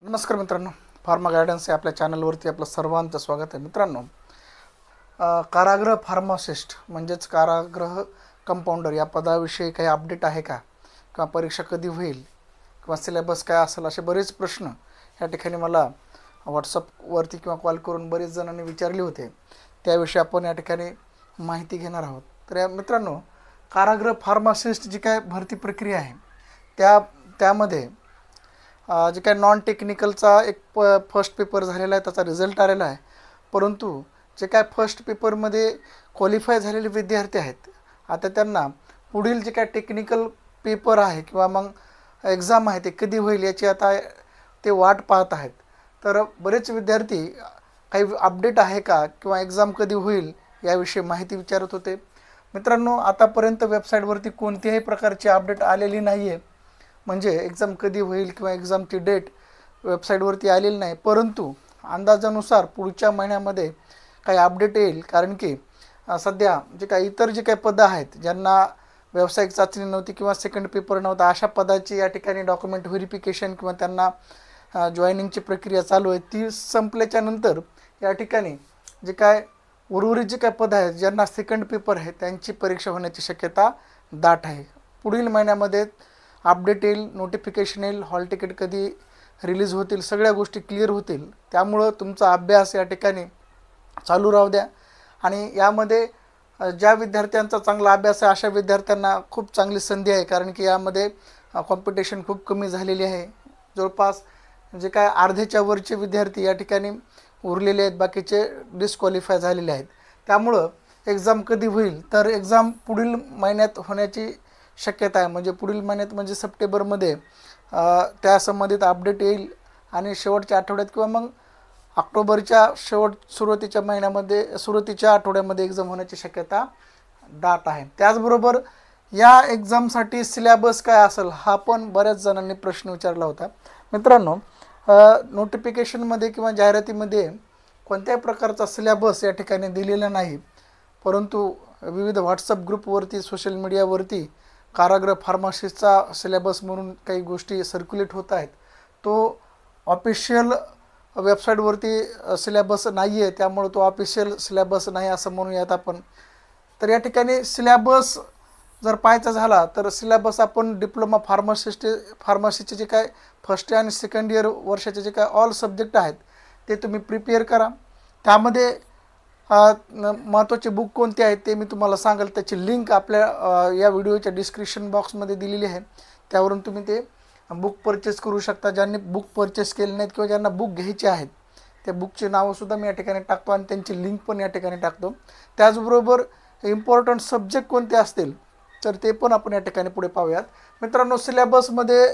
नमस्कार मित्रांनो, pharma guidance या आपल्या चॅनलवरती आपलं सर्वांचं स्वागत आहे. मित्रांनो, कारागृह फार्मासिस्ट म्हणजेच कारागृह कंपाऊंडर या पदाविषयी काही अपडेट आहे का, किंवा परीक्षा कधी होईल, किंवा सिलेबस काय असेल, असे बरेच प्रश्न या ठिकाणी मला व्हॉट्सअपवरती किंवा कॉल करून बरेच जणांनी विचारले होते. त्याविषयी आपण या ठिकाणी माहिती घेणार आहोत. तर या मित्रांनो, कारागृह फार्मासिस्ट जी काय भरती प्रक्रिया आहे त्यामध्ये जे काय नॉन टेक्निकलचा एक फर्स्ट पेपर झालेला आहे, त्याचा रिझल्ट आलेला आहे. परंतु जे काय फर्स्ट पेपरमध्ये क्वालिफाय झालेले विद्यार्थी आहेत, आता त्यांना पुढील जे काय टेक्निकल पेपर आहे किंवा मग एक्झाम आहे ते कधी होईल याची आता ते वाट पाहत आहेत. तर बरेच विद्यार्थी काही अपडेट आहे का किंवा एक्झाम कधी होईल याविषयी माहिती विचारत होते. मित्रांनो, आतापर्यंत वेबसाईटवरती कोणत्याही प्रकारची अपडेट आलेली नाही आहे. म्हणजे एक्झाम कधी होईल किंवा एक्झामची डेट वेबसाईटवरती आलेली नाही. परंतु अंदाजानुसार पुढच्या महिन्यामध्ये काही अपडेट येईल. कारण की सध्या जे काही इतर जे काही पदं आहेत, ज्यांना व्यावसायिक चाचणी नव्हती किंवा सेकंड पेपर नव्हता, अशा पदाची या ठिकाणी डॉक्युमेंट व्हेरिफिकेशन किंवा त्यांना जॉईनिंगची प्रक्रिया चालू आहे. ती संपल्याच्या नंतर या ठिकाणी जे काय उर्वरित जे काय पदं आहेत, ज्यांना सेकंड पेपर आहे, त्यांची परीक्षा होण्याची शक्यता दाट आहे. पुढील महिन्यामध्ये अपडेट येईल, नोटिफिकेशन येईल, हॉल तिकीट कधी रिलीज होतील, सगळ्या गोष्टी क्लिअर होतील. त्यामुळं तुमचा अभ्यास या ठिकाणी चालू राहू द्या. आणि यामध्ये ज्या विद्यार्थ्यांचा चांगला अभ्यास आहे अशा विद्यार्थ्यांना खूप चांगली संधी आहे. कारण की यामध्ये कॉम्पिटिशन खूप कमी झालेली आहे. जवळपास जे काय अर्ध्याच्या वरचे विद्यार्थी या ठिकाणी उरलेले आहेत, बाकीचे डिस्क्वालिफाय झालेले आहेत. त्यामुळं एक्झाम कधी होईल, तर एक्झाम पुढील महिन्यात होण्याची शक्यता आहे. म्हणजे पुढील महिन्यात म्हणजे सप्टेंबरमध्ये त्या संबंधित अपडेट येईल आणि शेवटच्या आठवड्यात किंवा मग ऑक्टोबरच्या सुरुवातीच्या आठवड्यामध्ये एक्झाम होण्याची शक्यता दाट आहे. त्याचबरोबर या एक्झामसाठी सिलेबस काय असेल हा पण बऱ्याच जणांनी प्रश्न विचारला होता. मित्रांनो, नोटिफिकेशनमध्ये किंवा जाहिरातीमध्ये कोणत्याही प्रकारचा सिलेबस या ठिकाणी दिलेला नाही. परंतु विविध व्हॉट्सअप ग्रुपवरती, सोशल मीडियावरती कारागृह फार्मसीचा सिलेबस म्हणून काही गोष्टी सर्क्युलेट होत आहेत. तो ऑफिशियल वेबसाईटवरती सिलेबस नाही आहे, त्यामुळे तो ऑफिशियल सिलेबस नाही असं म्हणूयात आपण. तर या ठिकाणी सिलेबस जर पाहायचा झाला तर सिलेबस आपण डिप्लोमा फार्मसीचे जे काय फर्स्ट इयर आणि सेकंड इयर वर्षाचे जे काय ऑल सब्जेक्ट आहेत ते तुम्ही प्रिपेअर करा. त्यामध्ये महत्त्वाचे बुक कोणते आहेत ते मी तुम्हाला सांगाल. त्याची लिंक आपल्या या व्हिडिओच्या डिस्क्रिप्शन बॉक्समध्ये दिलेली आहे. त्यावरून तुम्ही ते बुक परचेस करू शकता. ज्यांनी बुक परचेस केले नाहीत किंवा ज्यांना बुक घ्यायचे आहेत त्या बुकची नावंसुद्धा मी या ठिकाणी टाकतो आणि त्यांची लिंक पण या ठिकाणी टाकतो. त्याचबरोबर इम्पॉर्टंट सब्जेक्ट कोणते असतील तर ते पण आपण या ठिकाणी पुढे पाहूयात. मित्रांनो, सिलेबसमध्ये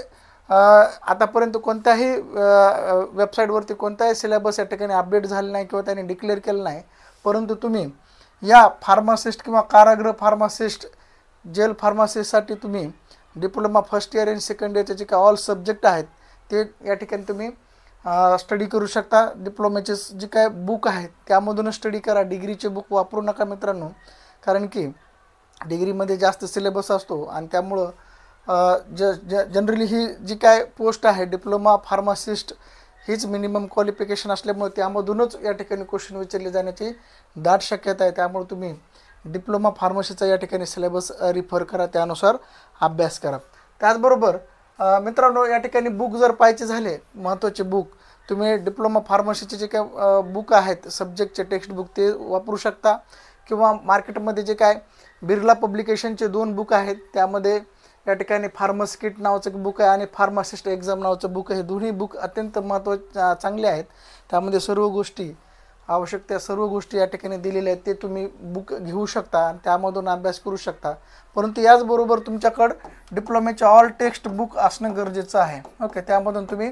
आतापर्यंत कोणत्याही वेबसाईटवरती कोणताही सिलेबस या ठिकाणी अपडेट झाले नाही किंवा त्यांनी डिक्लेअर केलं नाही. परंतु तुम्ही या फार्मासिस्ट किंवा कारागृह फार्मासिस्ट, जेल फार्मासिस्टसाठी तुम्ही डिप्लोमा फर्स्ट इयर आणि सेकंड इयरचे जे काय ऑल सब्जेक्ट आहेत ते या ठिकाणी तुम्ही स्टडी करू शकता. डिप्लोमाचे जे काय बुक आहेत त्यामधूनच स्टडी करा. डिग्रीचे बुक वापरू नका मित्रांनो, कारण की डिग्रीमध्ये जास्त सिलेबस असतो आणि त्यामुळं जनरली ही जी काय पोस्ट आहे डिप्लोमा फार्मासिस्ट हीच मिनिमम क्वालिफिकेशन असल्यामुळे त्यामधूनच या ठिकाणी क्वेश्चन विचारले जाण्याची दाट शक्यता आहे. त्यामुळे तुम्ही डिप्लोमा फार्मसीचा या ठिकाणी सिलेबस रिफर करा, त्यानुसार अभ्यास करा. त्याचबरोबर मित्रांनो, या ठिकाणी बुक जर पाहायचे झाले, महत्त्वाचे बुक तुम्ही डिप्लोमा फार्मसीचे जे काय बुक आहेत सब्जेक्टचे टेक्स्ट बुक ते वापरू शकता. किंवा मार्केटमध्ये जे काय बिर्ला पब्लिकेशनचे 2 बुक आहेत, त्यामध्ये या ठिकाणी फार्मसी किट नावाचं बुक आहे आणि फार्मासिस्ट एक्झाम नावाचं बुक आहे. दोन्ही बुक अत्यंत चांगले आहेत. त्यामध्ये सर्व गोष्टी आवश्यक त्या सर्व गोष्टी या ठिकाणी दिलेल्या आहेत. ते तुम्ही बुक घेऊ शकता आणि त्यामधून अभ्यास करू शकता. परंतु याचबरोबर तुमच्याकडं डिप्लोमाचे ऑल टेक्स्ट बुक असणं गरजेचं आहे. ओके, त्यामधून तुम्ही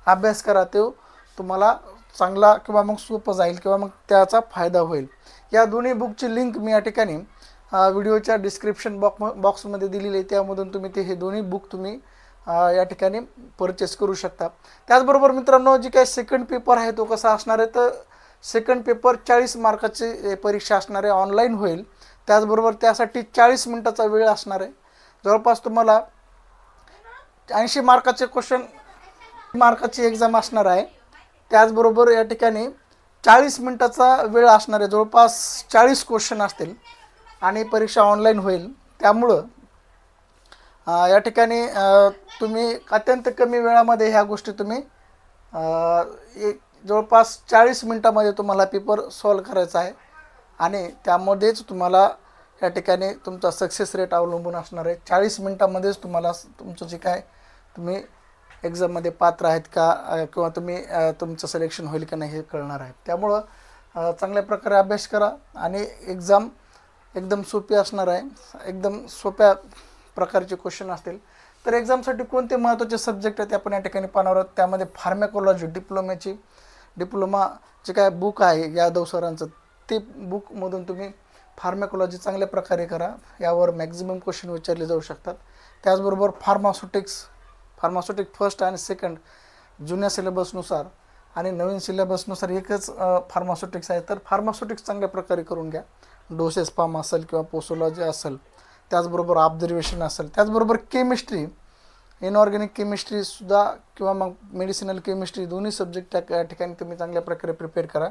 अभ्यास करा. तो तुम्हाला चांगला किंवा मग सोपं जाईल किंवा मग त्याचा फायदा होईल. या दोन्ही बुकची लिंक मी या ठिकाणी व्हिडिओच्या डिस्क्रिप्शन बॉक्समध्ये दिलेली आहे. त्यामधून तुम्ही हे दोन्ही बुक तुम्ही या ठिकाणी परचेस करू शकता. त्याचबरोबर मित्रांनो, जी काही सेकंड पेपर आहे तो कसा असणार आहे, तर सेकंड पेपर 40 मार्काची परीक्षा असणार आहे, ऑनलाईन होईल. त्याचबरोबर त्यासाठी 40 मिनिटाचा वेळ असणार आहे. जवळपास तुम्हाला 80 मार्काचे क्वेश्चन मार्काची एक्झाम असणार आहे. त्याचबरोबर या ठिकाणी 40 मिनिटाचा वेळ असणार आहे. जवळपास 40 क्वेश्चन असतील आणि परीक्षा ऑनलाईन होईल. त्यामुळं या ठिकाणी तुम्ही अत्यंत कमी वेळामध्ये ह्या गोष्टी तुम्ही जवळपास 40 मिनिटामध्ये तुम्हाला पेपर सॉल्व करायचा आहे आणि त्यामध्येच तुम्हाला या ठिकाणी तुमचा सक्सेस रेट अवलंबून असणार आहे. 40 मिनिटामध्येच तुम्हाला तुमचं जे काय तुम्ही एक्झाममध्ये पात्र आहेत का किंवा तुम्ही तुमचं सिलेक्शन होईल का नाही हे कळणार आहे. त्यामुळं चांगल्या प्रकारे अभ्यास करा आणि एक्झाम एकदम सोपी असणार आहे. एकदम सोप्या प्रकारचे क्वेश्चन असतील. तर एक्झामसाठी कोणते महत्त्वाचे सब्जेक्ट आहेत ते आपण या ठिकाणी पाहणार आहोत. त्यामध्ये फार्मॅकोलॉजी डिप्लोमा जे काय बुक आहे यादव सरांचं, ते बुकमधून तुम्ही फार्मॅकोलॉजी चांगल्या प्रकारे करा. यावर मॅक्झिमम क्वेश्चन विचारले जाऊ शकतात. त्याचबरोबर फार्मास्युटिक फर्स्ट आणि सेकंड जुन्या सिलेबसनुसार आणि नवीन सिलेबसनुसार एकच फार्मास्युटिक्स आहे. तर फार्मास्युटिक्स चांगल्या प्रकारे करून घ्या. डोसेस फार्म असेल किंवा पोसोलॉजी असेल, त्याचबरोबर ऑब्झर्वेशन असेल, त्याचबरोबर केमिस्ट्री, इनऑर्गॅनिक केमिस्ट्रीसुद्धा किंवा मग मेडिसिनल केमिस्ट्री दोन्ही सब्जेक्ट त्या ठिकाणी तुम्ही चांगल्या प्रकारे प्रिपेअर करा.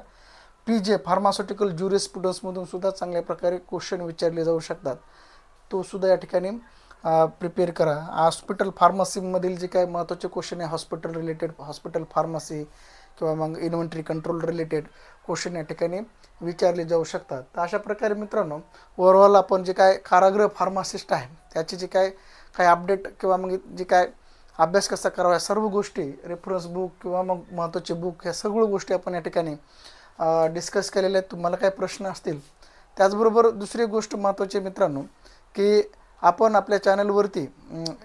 PJ फार्मास्युटिकल ज्युरिस्प्रुडन्समधून सुद्धा चांगल्या प्रकारे क्वेश्चन विचारले जाऊ शकतात. तो सुद्धा या ठिकाणी प्रिपेअर करा. हॉस्पिटल फार्मसीमधील जे काही महत्त्वाचे क्वेश्चन आहे हॉस्पिटल रिलेटेड, हॉस्पिटल फार्मसी किंवा मग इन्व्हेंटरी कंट्रोल रिलेटेड क्वेश्चन या ठिकाणी विचारले जाऊ शकतात. तर अशा प्रकारे मित्रांनो ओव्हरऑल आपण जे काय कारागृह फार्मासिस्ट आहे त्याची जे काय अपडेट किंवा मग जे काय अभ्यास कसा करावा या सर्व गोष्टी, रेफरन्स बुक किंवा मग महत्त्वाचे बुक, ह्या सगळ्या गोष्टी आपण या ठिकाणी डिस्कस केलेल्या आहेत. तुम्हाला काय प्रश्न असतील. त्याचबरोबर दुसरी गोष्ट महत्त्वाची मित्रांनो की आपण आपल्या चॅनलवरती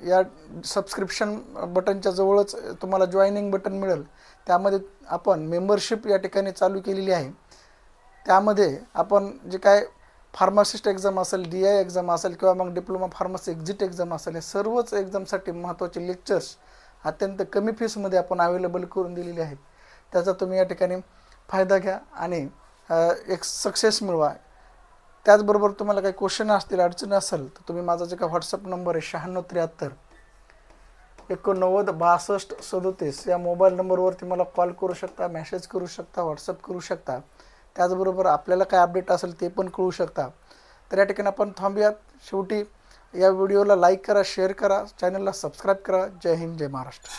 या सबस्क्रिप्शन बटनच्या जवळच तुम्हाला जॉईनिंग बटन मिळेल. त्यामध्ये आपण मेंबरशिप या ठिकाणी चालू केलेली आहे. त्यामध्ये आपण जे काय फार्मासिस्ट एक्झाम असेल, DI एक्झाम असेल किंवा मग डिप्लोमा फार्मसी एक्झिट एक्झाम असेल, हे सर्वच एक्झामसाठी महत्त्वाचे लेक्चर्स अत्यंत कमी फीसमध्ये आपण अवेलेबल करून दिलेले आहेत. त्याचा तुम्ही या ठिकाणी फायदा घ्या आणि एक सक्सेस मिळवा. त्याचबरोबर तुम्हाला काही क्वेश्चन असतील, अडचणी असेल तर तुम्ही माझा जे काय व्हॉट्सअप नंबर आहे 9673 89 62 37 या मोबाईल नंबरवरती मला कॉल करू शकता, मेसेज करू शकता, व्हॉट्सअप करू शकता. त्याचबरोबर आपल्याला काय अपडेट असेल ते पण कळू शकता. तर या ठिकाणी आपण थांबूयात. शेवटी या व्हिडिओला लाईक करा, शेअर करा, चॅनलला सबस्क्राईब करा. जय हिंद, जय महाराष्ट्र.